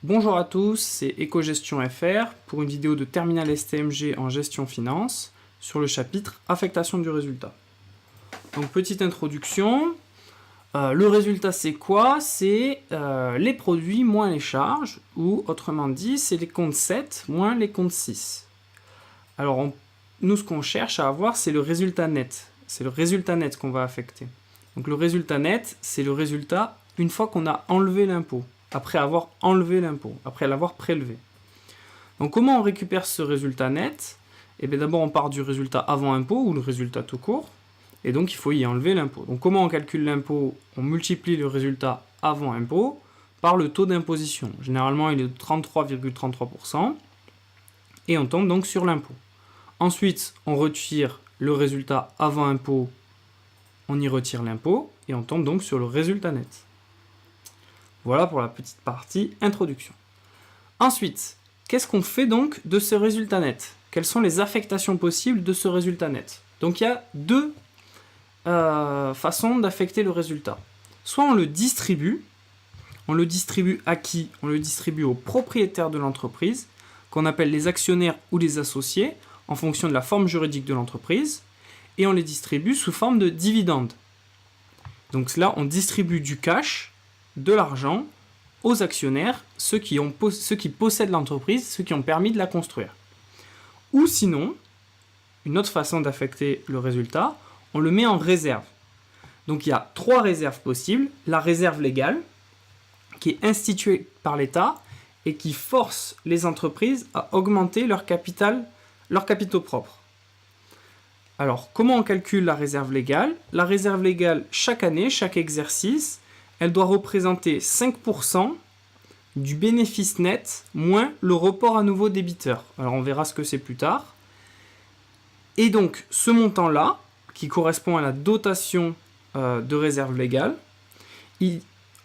Bonjour à tous, c'est Ecogestion FR pour une vidéo de Terminal STMG en gestion finance sur le chapitre Affectation du résultat. Donc petite introduction, le résultat c'est quoi? C'est les produits moins les charges, ou autrement dit c'est les comptes 7 moins les comptes 6. Alors nous ce qu'on cherche à avoir c'est le résultat net, c'est le résultat net qu'on va affecter. Donc le résultat net c'est le résultat une fois qu'on a enlevé l'impôt. Après avoir enlevé l'impôt, après l'avoir prélevé. Donc comment on récupère ce résultat net? Eh bien d'abord on part du résultat avant impôt, ou le résultat tout court, et donc il faut y enlever l'impôt. Donc comment on calcule l'impôt? On multiplie le résultat avant impôt par le taux d'imposition. Généralement il est de 33,33%, et on tombe donc sur l'impôt. Ensuite on retire le résultat avant impôt, on y retire l'impôt, et on tombe donc sur le résultat net. Voilà pour la petite partie introduction. Ensuite, qu'est-ce qu'on fait donc de ce résultat net? Quelles sont les affectations possibles de ce résultat net? Donc il y a deux façons d'affecter le résultat. Soit on le distribue à qui? On le distribue aux propriétaires de l'entreprise, qu'on appelle les actionnaires ou les associés, en fonction de la forme juridique de l'entreprise, et on les distribue sous forme de dividendes. Donc là, on distribue du cash, de l'argent aux actionnaires, ceux qui possèdent l'entreprise, ceux qui ont permis de la construire. Ou sinon, une autre façon d'affecter le résultat, on le met en réserve. Donc il y a trois réserves possibles. La réserve légale, qui est instituée par l'État et qui force les entreprises à augmenter leurs capitaux propres. Alors, comment on calcule la réserve légale? La réserve légale, chaque année, chaque exercice, elle doit représenter 5% du bénéfice net moins le report à nouveau débiteur. Alors on verra ce que c'est plus tard. Et donc ce montant-là, qui correspond à la dotation de réserve légale,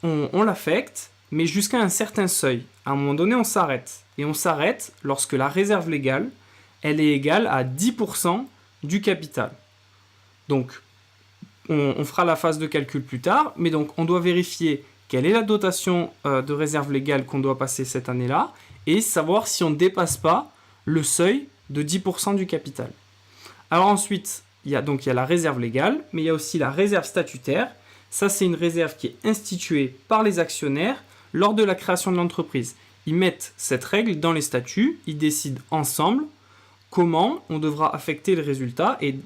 on l'affecte, mais jusqu'à un certain seuil. À un moment donné, on s'arrête. Et on s'arrête lorsque la réserve légale, elle est égale à 10% du capital. Donc, on fera la phase de calcul plus tard, mais donc on doit vérifier quelle est la dotation de réserve légale qu'on doit passer cette année-là, et savoir si on ne dépasse pas le seuil de 10% du capital. Alors ensuite, il y a la réserve légale, mais il y a aussi la réserve statutaire. Ça, c'est une réserve qui est instituée par les actionnaires lors de la création de l'entreprise. Ils mettent cette règle dans les statuts, ils décident ensemble comment on devra affecter le résultat et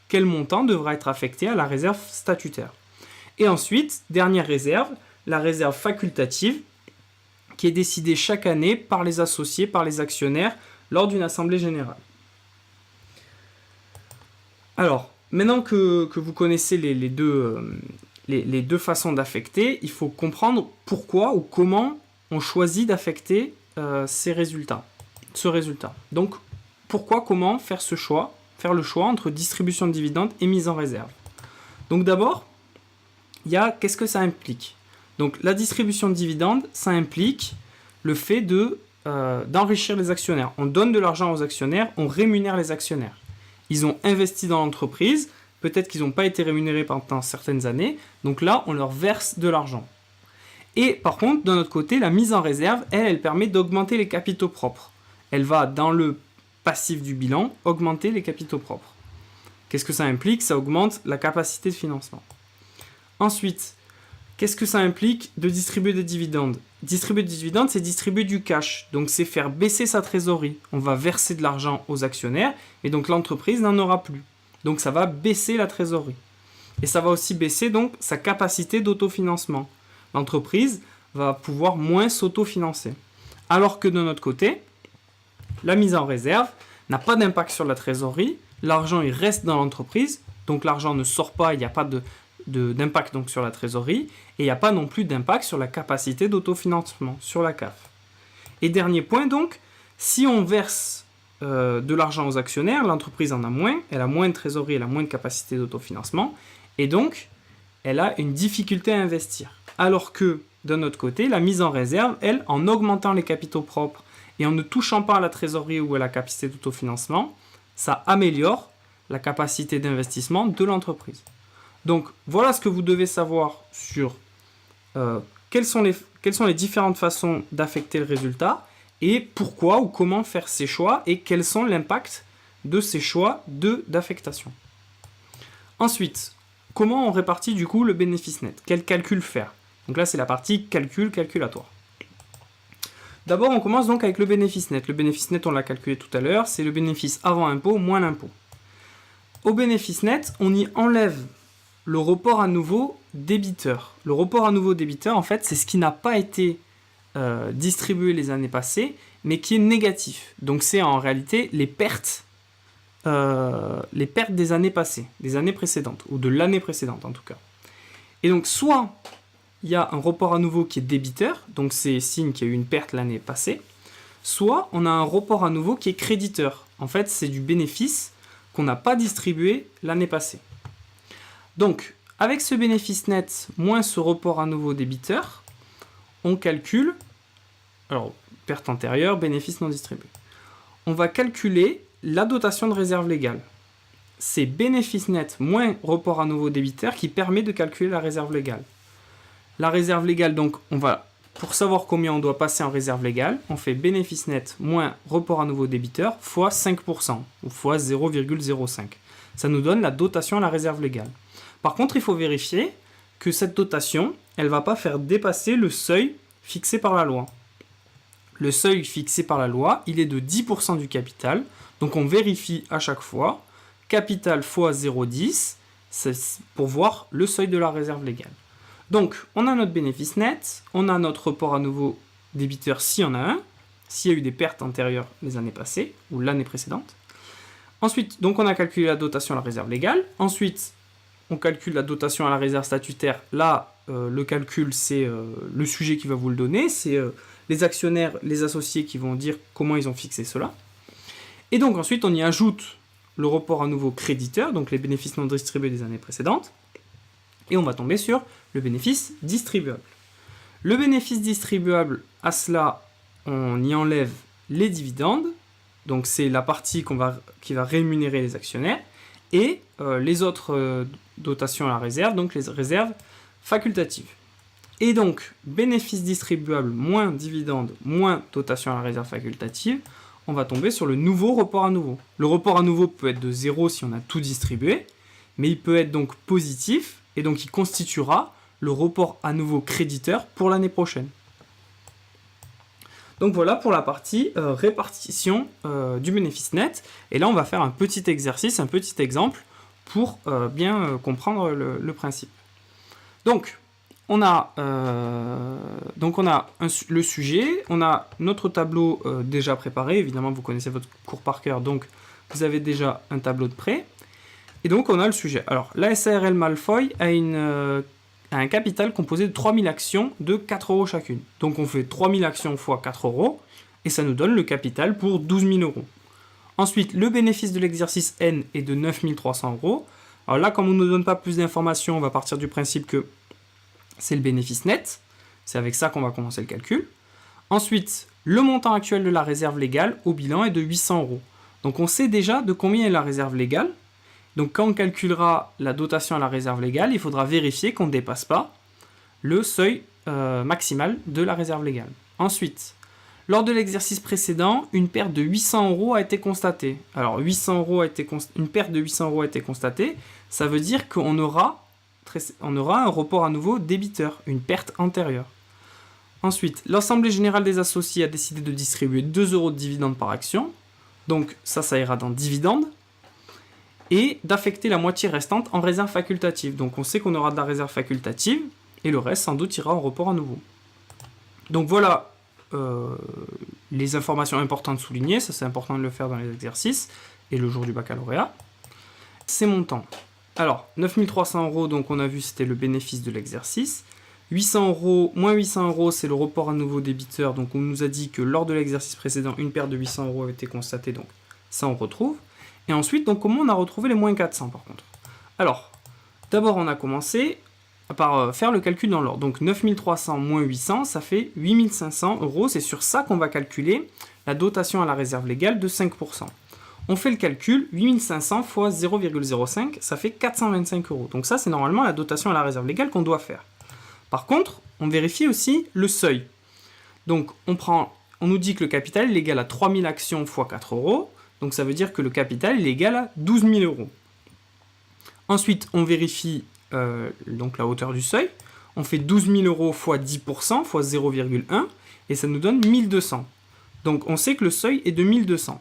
quel montant devra être affecté à la réserve statutaire. Et ensuite, dernière réserve, la réserve facultative, qui est décidée chaque année par les associés, par les actionnaires, lors d'une assemblée générale. Alors, maintenant que vous connaissez les deux façons d'affecter, il faut comprendre pourquoi ou comment on choisit d'affecter ce résultat. Donc, pourquoi, comment faire le choix entre distribution de dividendes et mise en réserve. Donc d'abord, qu'est-ce que ça implique? Donc la distribution de dividendes, ça implique le fait d'enrichir les actionnaires. On donne de l'argent aux actionnaires, on rémunère les actionnaires. Ils ont investi dans l'entreprise, peut-être qu'ils n'ont pas été rémunérés pendant certaines années, donc là, on leur verse de l'argent. Et par contre, d'un autre côté, la mise en réserve, elle permet d'augmenter les capitaux propres. Elle va dans le passif du bilan, augmenter les capitaux propres. Qu'est-ce que ça implique? Ça augmente la capacité de financement. Ensuite, qu'est-ce que ça implique de distribuer des dividendes? Distribuer des dividendes, c'est distribuer du cash. Donc c'est faire baisser sa trésorerie. On va verser de l'argent aux actionnaires et donc l'entreprise n'en aura plus. Donc ça va baisser la trésorerie. Et ça va aussi baisser donc sa capacité d'autofinancement. L'entreprise va pouvoir moins s'autofinancer. Alors que de notre côté, la mise en réserve n'a pas d'impact sur la trésorerie, l'argent il reste dans l'entreprise, donc l'argent ne sort pas, il n'y a pas d'impact donc sur la trésorerie, et il n'y a pas non plus d'impact sur la capacité d'autofinancement, sur la CAF. Et dernier point donc, si on verse de l'argent aux actionnaires, l'entreprise en a moins, elle a moins de trésorerie, elle a moins de capacité d'autofinancement, et donc elle a une difficulté à investir. Alors que, d'un autre côté, la mise en réserve, elle, en augmentant les capitaux propres, et en ne touchant pas à la trésorerie ou à la capacité d'autofinancement, ça améliore la capacité d'investissement de l'entreprise. Donc voilà ce que vous devez savoir sur quelles sont les différentes façons d'affecter le résultat et pourquoi ou comment faire ces choix et quels sont l'impact de ces choix d'affectation. Ensuite, comment on répartit du coup le bénéfice net? Quel calcul faire? Donc là, c'est la partie calculatoire. D'abord, on commence donc avec le bénéfice net. Le bénéfice net, on l'a calculé tout à l'heure, c'est le bénéfice avant impôt moins l'impôt. Au bénéfice net, on y enlève le report à nouveau débiteur. Le report à nouveau débiteur, en fait, c'est ce qui n'a pas été distribué les années passées, mais qui est négatif. Donc c'est en réalité les pertes des années passées, des années précédentes, ou de l'année précédente en tout cas. Et donc soit il y a un report à nouveau qui est débiteur, donc c'est signe qu'il y a eu une perte l'année passée, soit on a un report à nouveau qui est créditeur. En fait, c'est du bénéfice qu'on n'a pas distribué l'année passée. Donc, avec ce bénéfice net moins ce report à nouveau débiteur, on calcule, alors perte antérieure, bénéfice non distribué. On va calculer la dotation de réserve légale. C'est bénéfice net moins report à nouveau débiteur qui permet de calculer la réserve légale. La réserve légale, donc, pour savoir combien on doit passer en réserve légale, on fait bénéfice net moins report à nouveau débiteur fois 5%, ou fois 0,05. Ça nous donne la dotation à la réserve légale. Par contre, il faut vérifier que cette dotation, elle ne va pas faire dépasser le seuil fixé par la loi. Le seuil fixé par la loi, il est de 10% du capital. Donc on vérifie à chaque fois, capital fois 0,10, c'est pour voir le seuil de la réserve légale. Donc on a notre bénéfice net, on a notre report à nouveau débiteur s'il y en a un, s'il y a eu des pertes antérieures les années passées, ou l'année précédente. Ensuite, donc on a calculé la dotation à la réserve légale. Ensuite, on calcule la dotation à la réserve statutaire. Là, le calcul, c'est le sujet qui va vous le donner. C'est les actionnaires, les associés qui vont dire comment ils ont fixé cela. Et donc ensuite, on y ajoute le report à nouveau créditeur, donc les bénéfices non distribués des années précédentes. Et on va tomber sur le bénéfice distribuable. Le bénéfice distribuable, à cela, on y enlève les dividendes. Donc c'est la partie qui va rémunérer les actionnaires. Et les autres dotations à la réserve, donc les réserves facultatives. Et donc, bénéfice distribuable moins dividende moins dotation à la réserve facultative, on va tomber sur le nouveau report à nouveau. Le report à nouveau peut être de 0 si on a tout distribué, mais il peut être donc positif, et donc il constituera le report à nouveau créditeur pour l'année prochaine. Donc voilà pour la partie répartition du bénéfice net. Et là, on va faire un petit exercice, un petit exemple pour bien comprendre le principe. Donc, on a le sujet, on a notre tableau déjà préparé. Évidemment, vous connaissez votre cours par cœur, donc vous avez déjà un tableau de prêt. Et donc, on a le sujet. Alors, la SARL Malfoy a un capital composé de 3000 actions de 4 € chacune. Donc on fait 3000 actions fois 4 € et ça nous donne le capital pour 12 000 €. Ensuite, le bénéfice de l'exercice N est de 9300 €. Alors là, comme on ne nous donne pas plus d'informations, on va partir du principe que c'est le bénéfice net. C'est avec ça qu'on va commencer le calcul. Ensuite, le montant actuel de la réserve légale au bilan est de 800 €. Donc on sait déjà de combien est la réserve légale. Donc quand on calculera la dotation à la réserve légale, il faudra vérifier qu'on ne dépasse pas le seuil maximal de la réserve légale. Ensuite, lors de l'exercice précédent, une perte de 800 € a été constatée. Alors une perte de 800 € a été constatée, ça veut dire qu'on aura un report à nouveau débiteur, une perte antérieure. Ensuite, l'Assemblée générale des associés a décidé de distribuer 2 € de dividendes par action, donc ça ira dans dividendes. Et d'affecter la moitié restante en réserve facultative. Donc on sait qu'on aura de la réserve facultative, et le reste sans doute ira en report à nouveau. Donc voilà les informations importantes soulignées, ça c'est important de le faire dans les exercices, et le jour du baccalauréat. Ces montants. Alors, 9300 €, donc on a vu c'était le bénéfice de l'exercice. 800 €, moins 800 €, c'est le report à nouveau débiteur, donc on nous a dit que lors de l'exercice précédent, une perte de 800 € avait été constatée, donc ça on retrouve. Et ensuite, donc, comment on a retrouvé les moins 400 par contre? Alors, d'abord, on a commencé par faire le calcul dans l'ordre. Donc, 9300 moins 800, ça fait 8500 €. C'est sur ça qu'on va calculer la dotation à la réserve légale de 5%. On fait le calcul, 8500 fois 0,05, ça fait 425 €. Donc ça, c'est normalement la dotation à la réserve légale qu'on doit faire. Par contre, on vérifie aussi le seuil. Donc on nous dit que le capital est égal à 3000 actions x 4 euros. Donc ça veut dire que le capital est égal à 12 000 euros. Ensuite, on vérifie donc la hauteur du seuil. On fait 12 000 euros x 10% x 0,1 et ça nous donne 1200. Donc on sait que le seuil est de 1200.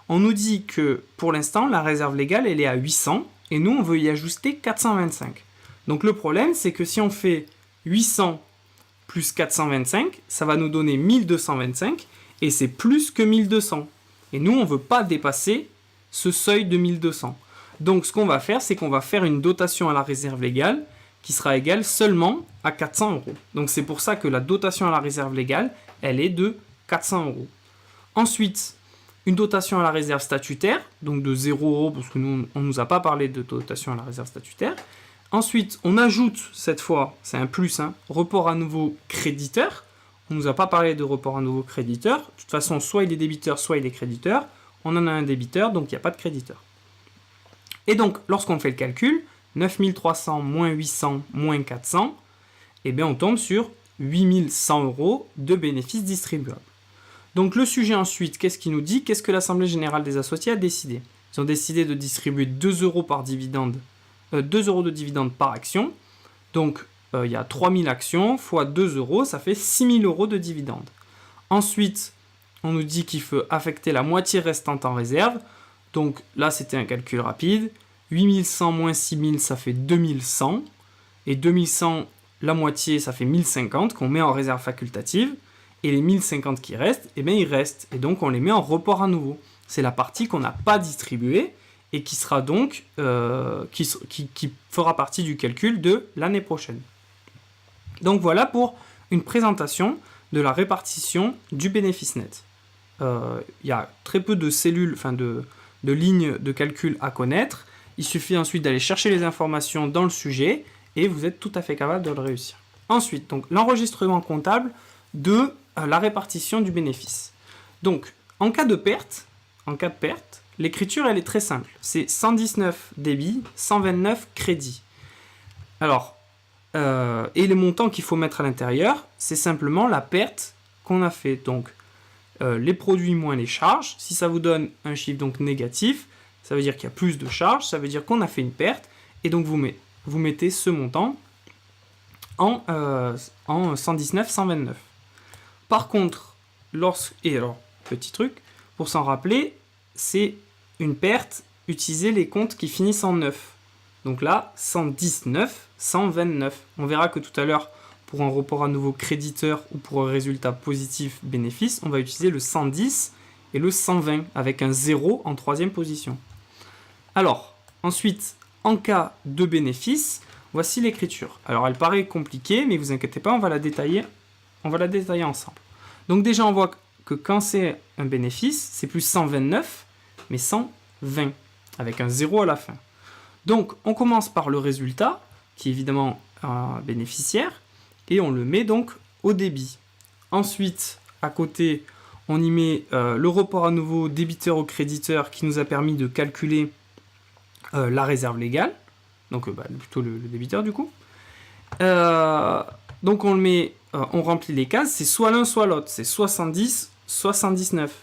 On nous dit que pour l'instant, la réserve légale, elle est à 800 et nous, on veut y ajouter 425. Donc le problème, c'est que si on fait 800 plus 425, ça va nous donner 1225 et c'est plus que 1200. Et nous, on ne veut pas dépasser ce seuil de 1200. Donc ce qu'on va faire, c'est qu'on va faire une dotation à la réserve légale qui sera égale seulement à 400 euros. Donc c'est pour ça que la dotation à la réserve légale, elle est de 400 euros. Ensuite, une dotation à la réserve statutaire, donc de 0 euros, parce que nous, on ne nous a pas parlé de dotation à la réserve statutaire. Ensuite, on ajoute, cette fois, c'est un plus, report à nouveau créditeur. On ne nous a pas parlé de report à nouveau créditeur. De toute façon, soit il est débiteur, soit il est créditeur. On en a un débiteur, donc il n'y a pas de créditeur. Et donc, lorsqu'on fait le calcul, 9300 moins 800 moins 400, eh bien on tombe sur 8100 euros de bénéfices distribuables. Donc le sujet ensuite, qu'est-ce qu'il nous dit? Qu'est-ce que l'Assemblée Générale des Associés a décidé? Ils ont décidé de distribuer 2 euros par dividende, 2 euros de dividende par action. Donc il y a 3000 actions fois 2 euros, ça fait 6000 euros de dividende. Ensuite, on nous dit qu'il faut affecter la moitié restante en réserve. Donc là, c'était un calcul rapide. 8100 moins 6000, ça fait 2100. Et 2100, la moitié, ça fait 1050 qu'on met en réserve facultative. Et les 1050 qui restent, eh bien, ils restent. Et donc, on les met en report à nouveau. C'est la partie qu'on n'a pas distribuée et qui sera donc qui fera partie du calcul de l'année prochaine. Donc voilà pour une présentation de la répartition du bénéfice net. Il y a très peu de cellules, de lignes de calcul à connaître. Il suffit ensuite d'aller chercher les informations dans le sujet et vous êtes tout à fait capable de le réussir. Ensuite, donc l'enregistrement comptable de la répartition du bénéfice. Donc, en cas de perte, l'écriture elle est très simple. C'est 119 débits, 129 crédits. Alors, et les montants qu'il faut mettre à l'intérieur, c'est simplement la perte qu'on a fait. Donc, les produits moins les charges. Si ça vous donne un chiffre donc négatif, ça veut dire qu'il y a plus de charges, ça veut dire qu'on a fait une perte, et donc vous mettez ce montant en 119, 129. Par contre, petit truc, pour s'en rappeler, c'est une perte, utilisez les comptes qui finissent en 9. Donc là, 119, 129. On verra que tout à l'heure, pour un report à nouveau créditeur ou pour un résultat positif bénéfice, on va utiliser le 110 et le 120 avec un 0 en troisième position. Alors, ensuite, en cas de bénéfice, voici l'écriture. Alors, elle paraît compliquée, mais vous inquiétez pas, on va la détailler ensemble. Donc déjà, on voit que quand c'est un bénéfice, c'est plus 129, mais 120, avec un 0 à la fin. Donc, on commence par le résultat, qui est évidemment un bénéficiaire, et on le met donc au débit. Ensuite, à côté, on y met le report à nouveau débiteur au créditeur qui nous a permis de calculer la réserve légale, donc plutôt le débiteur du coup. Donc on le met, on remplit les cases, c'est soit l'un soit l'autre, c'est 70, 79.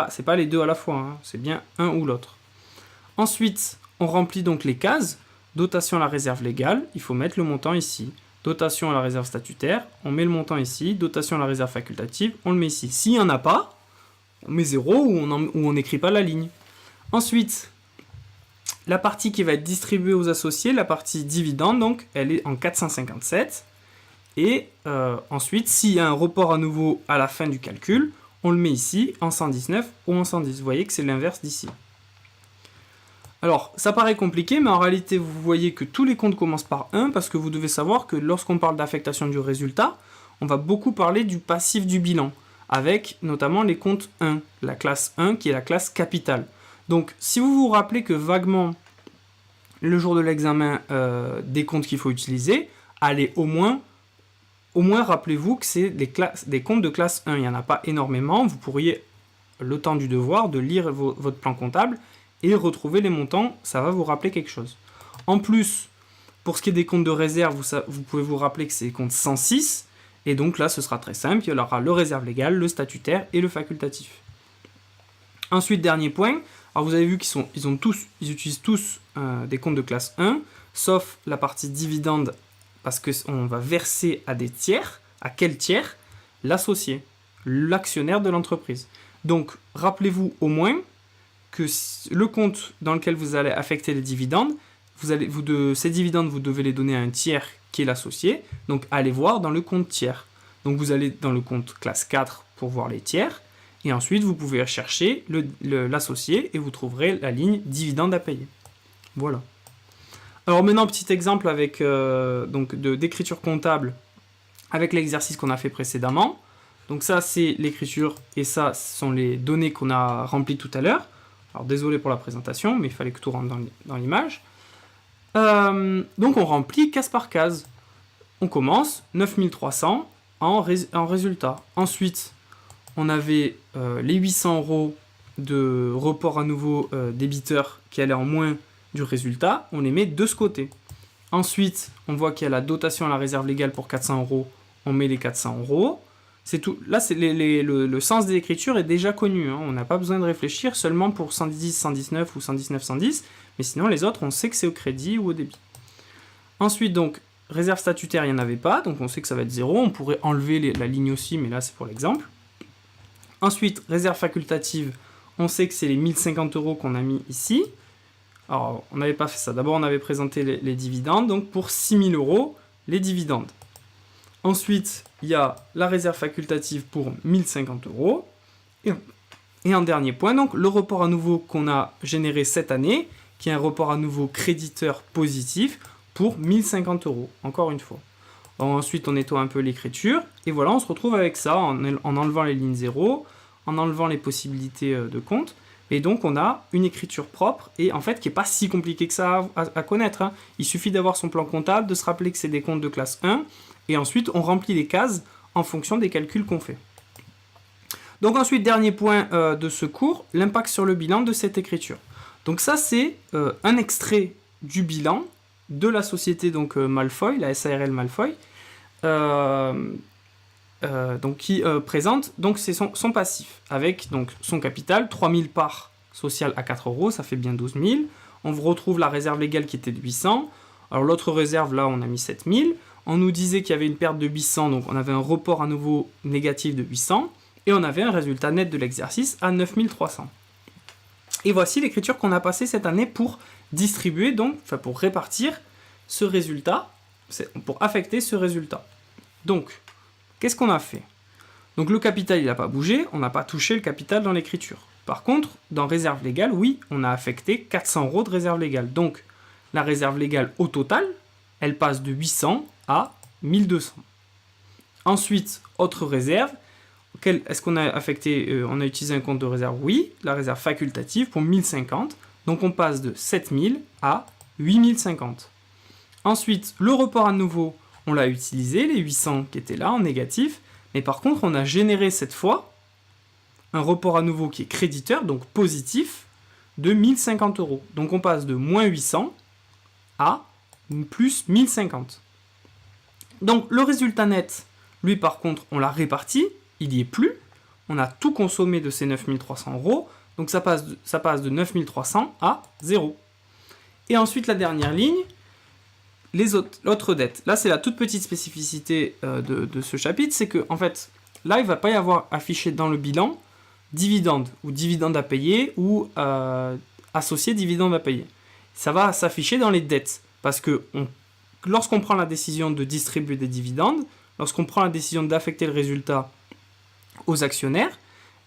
C'est pas les deux à la fois, c'est bien un ou l'autre. Ensuite, on remplit donc les cases, dotation à la réserve légale, il faut mettre le montant ici. Dotation à la réserve statutaire, on met le montant ici. Dotation à la réserve facultative, on le met ici. S'il n'y en a pas, on met 0 ou on n'écrit pas la ligne. Ensuite, la partie qui va être distribuée aux associés, la partie dividende, donc, elle est en 457. Et ensuite, s'il y a un report à nouveau à la fin du calcul, on le met ici, en 119 ou en 110. Vous voyez que c'est l'inverse d'ici. Alors, ça paraît compliqué, mais en réalité, vous voyez que tous les comptes commencent par 1, parce que vous devez savoir que lorsqu'on parle d'affectation du résultat, on va beaucoup parler du passif du bilan, avec notamment les comptes 1, la classe 1 qui est la classe capitale. Donc, si vous vous rappelez que vaguement, le jour de l'examen, des comptes qu'il faut utiliser, allez au moins rappelez-vous que c'est des comptes de classe 1. Il n'y en a pas énormément, vous pourriez, le temps du devoir, de lire votre plan comptable, et retrouver les montants, ça va vous rappeler quelque chose. En plus, Pour ce qui est des comptes de réserve, vous pouvez vous rappeler que c'est les comptes 106. Et donc là, ce sera très simple. Il y aura le réserve légale, le statutaire et le facultatif. Ensuite, dernier point. Alors vous avez vu ils utilisent tous des comptes de classe 1, sauf la partie dividende, parce qu'on va verser à des tiers. À quel tiers? L'associé, l'actionnaire de l'entreprise. Donc, rappelez-vous au moins que le compte dans lequel vous allez affecter les dividendes, ces dividendes, vous devez les donner à un tiers qui est l'associé. Donc, allez voir dans le compte tiers. Donc, vous allez dans le compte classe 4 pour voir les tiers. Et ensuite, vous pouvez chercher l'associé et vous trouverez la ligne dividende à payer. Voilà. Alors maintenant, petit exemple avec d'écriture comptable avec l'exercice qu'on a fait précédemment. Donc ça, c'est l'écriture et ça, ce sont les données qu'on a remplies tout à l'heure. Alors désolé pour la présentation, mais il fallait que tout rentre dans l'image. Donc on remplit case par case. On commence 9300 en résultat. Ensuite, on avait les 800 € de report à nouveau débiteur qui allaient en moins du résultat. On les met de ce côté. Ensuite, on voit qu'il y a la dotation à la réserve légale pour 400 €. On met les 400 €. C'est tout. Là, le sens des écritures est déjà connu. Hein. On n'a pas besoin de réfléchir seulement pour 110, 119 ou 119, 110. Mais sinon, les autres, on sait que c'est au crédit ou au débit. Ensuite, donc, réserve statutaire, il n'y en avait pas. Donc, on sait que ça va être 0. On pourrait enlever la ligne aussi, mais là, c'est pour l'exemple. Ensuite, réserve facultative, on sait que c'est les 1050 € qu'on a mis ici. Alors, on n'avait pas fait ça. D'abord, on avait présenté les dividendes. Donc, pour 6000 €, les dividendes. Ensuite, il y a la réserve facultative pour 1050 €. Et en dernier point, donc, le report à nouveau qu'on a généré cette année, qui est un report à nouveau créditeur positif pour 1050 €, encore une fois. Ensuite, on nettoie un peu l'écriture. Et voilà, on se retrouve avec ça, en enlevant les lignes 0, en enlevant les possibilités de compte. Et donc, on a une écriture propre et en fait, qui n'est pas si compliquée que ça à connaître. Hein. Il suffit d'avoir son plan comptable, de se rappeler que c'est des comptes de classe 1. Et ensuite, on remplit les cases en fonction des calculs qu'on fait. Donc ensuite, dernier point de ce cours, l'impact sur le bilan de cette écriture. Donc ça, c'est un extrait du bilan de la société donc, Malfoy, la SARL Malfoy, donc, qui présente donc, c'est son passif, avec donc, son capital, 3000 parts sociales à 4 €, ça fait bien 12 000. On retrouve la réserve légale qui était de 800. Alors l'autre réserve, là, on a mis 7000. On nous disait qu'il y avait une perte de 800, donc on avait un report à nouveau négatif de 800, et on avait un résultat net de l'exercice à 9300. Et voici l'écriture qu'on a passée cette année pour distribuer, donc, enfin pour répartir ce résultat, pour affecter ce résultat. Donc, qu'est-ce qu'on a fait? Donc le capital, il n'a pas bougé, on n'a pas touché le capital dans l'écriture. Par contre, dans réserve légale, oui, on a affecté 400 € de réserve légale. Donc, la réserve légale au total, elle passe de 800 à 1200. Ensuite, autre réserve. Est-ce qu'on a affecté, on a utilisé un compte de réserve? Oui, la réserve facultative pour 1050. Donc on passe de 7000 à 8050. Ensuite, le report à nouveau, on l'a utilisé, les 800 qui étaient là en négatif. Mais par contre, on a généré cette fois un report à nouveau qui est créditeur, donc positif, de 1050 €. Donc on passe de moins 800 à plus 1050. Donc le résultat net, lui par contre, on l'a réparti, il n'y est plus, on a tout consommé de ces 9300 €, donc ça passe de 9300 à 0. Et ensuite la dernière ligne, l'autre dette. Là c'est la toute petite spécificité de ce chapitre, c'est que en fait, là il ne va pas y avoir affiché dans le bilan dividende ou dividende à payer ou associé dividende à payer. Ça va s'afficher dans les dettes, parce que lorsqu'on prend la décision de distribuer des dividendes, lorsqu'on prend la décision d'affecter le résultat aux actionnaires,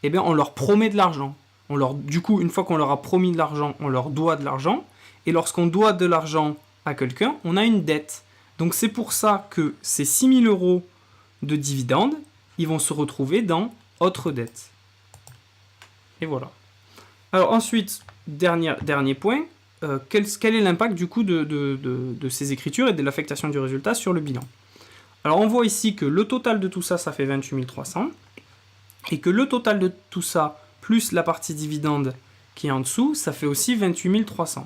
eh bien on leur promet de l'argent. Du coup, une fois qu'on leur a promis de l'argent, on leur doit de l'argent. Et lorsqu'on doit de l'argent à quelqu'un, on a une dette. Donc c'est pour ça que ces 6000 € de dividendes, ils vont se retrouver dans autre dette. Et voilà. Alors ensuite, dernier point, quel est l'impact du coup de ces écritures et de l'affectation du résultat sur le bilan? Alors on voit ici que le total de tout ça, ça fait 28 300, et que le total de tout ça, plus la partie dividende qui est en dessous, ça fait aussi 28 300.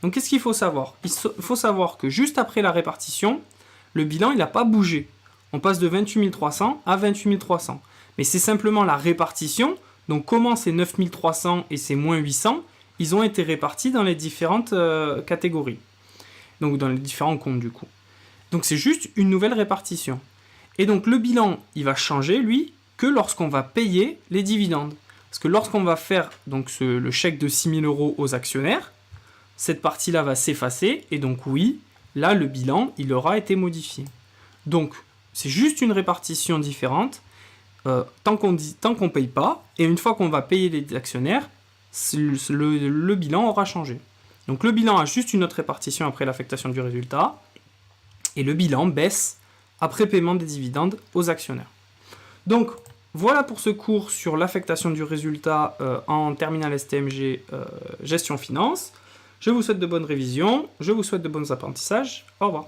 Donc qu'est-ce qu'il faut savoir? Il faut savoir que juste après la répartition, le bilan il n'a pas bougé. On passe de 28 300 à 28 300. Mais c'est simplement la répartition. Donc comment ces 9 300 et ces moins 800, ils ont été répartis dans les différentes catégories. Donc dans les différents comptes du coup. Donc c'est juste une nouvelle répartition. Et donc le bilan, il va changer, lui, que lorsqu'on va payer les dividendes. Parce que lorsqu'on va faire donc le chèque de 6 000 € aux actionnaires, cette partie-là va s'effacer, et donc oui, là, le bilan, il aura été modifié. Donc, c'est juste une répartition différente, tant qu'on ne paye pas, et une fois qu'on va payer les actionnaires, le bilan aura changé. Donc le bilan a juste une autre répartition après l'affectation du résultat, et le bilan baisse après paiement des dividendes aux actionnaires. Donc, voilà pour ce cours sur l'affectation du résultat en terminale STMG gestion finance. Je vous souhaite de bonnes révisions, je vous souhaite de bons apprentissages. Au revoir.